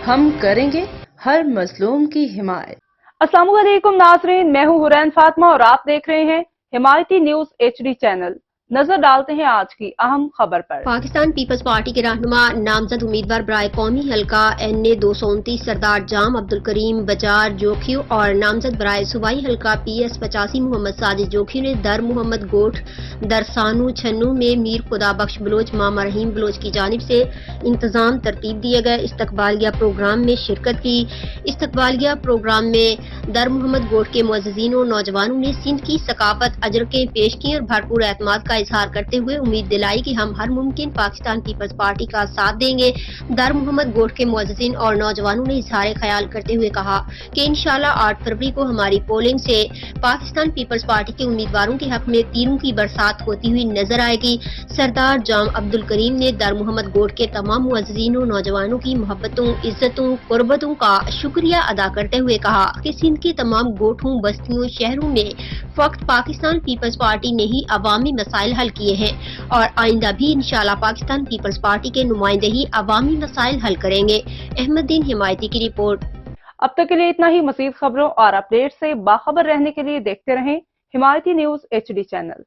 ہم کریں گے ہر مظلوم کی حمایت۔ السلام علیکم ناظرین، میں ہوں حرین فاطمہ اور آپ دیکھ رہے ہیں حمایتی نیوز HD چینل۔ نظر ڈالتے ہیں آج کی اہم خبر پر۔ پاکستان پیپلز پارٹی کے رہنما نامزد امیدوار برائے قومی حلقہ NA 229 سردار جام عبدالکریم بجار جوکھیو اور نامزد برائے صوبائی حلقہ PS 85 محمد ساجد جوکھیو نے در محمد گوٹھ درسانو چھنو میں میر خدا بخش بلوچ ماما رحیم بلوچ کی جانب سے انتظام ترتیب دیے گئے استقبالیہ پروگرام میں شرکت کی۔ استقبالیہ پروگرام میں در محمد گوٹھ کے معززین و نوجوانوں نے سندھ کی ثقافت اجرکیں پیش کی اور بھرپور اعتماد کا اظہار کرتے ہوئے امید دلائی کہ ہم ہر ممکن پاکستان پیپلز پارٹی کا ساتھ دیں گے۔ در محمد گوٹھ کے معززین اور نوجوانوں نے اظہار خیال کرتے ہوئے کہا کہ انشاءاللہ 8 فروری کو ہماری پولنگ سے پاکستان پیپلز پارٹی کے امیدواروں کے حق میں تیروں کی برسات ہوتی ہوئی نظر آئے گی۔ سردار جام عبدالکریم نے در محمد گوٹھ کے تمام معززین و نوجوانوں کی محبتوں، عزتوں، قربتوں کا شکریہ ادا کرتے ہوئے کہا کہ سندھ کے تمام گوٹھوں، بستیوں، شہروں میں فقط پاکستان پیپلز پارٹی نے ہی عوامی مسائل حل کیے ہیں اور آئندہ بھی انشاءاللہ پاکستان پیپلز پارٹی کے نمائندے ہی عوامی مسائل حل کریں گے۔ احمد دین حمایتی کی رپورٹ۔ اب تک کے لیے اتنا ہی۔ مزید خبروں اور اپڈیٹ سے باخبر رہنے کے لیے دیکھتے رہیں حمایتی نیوز HD چینل۔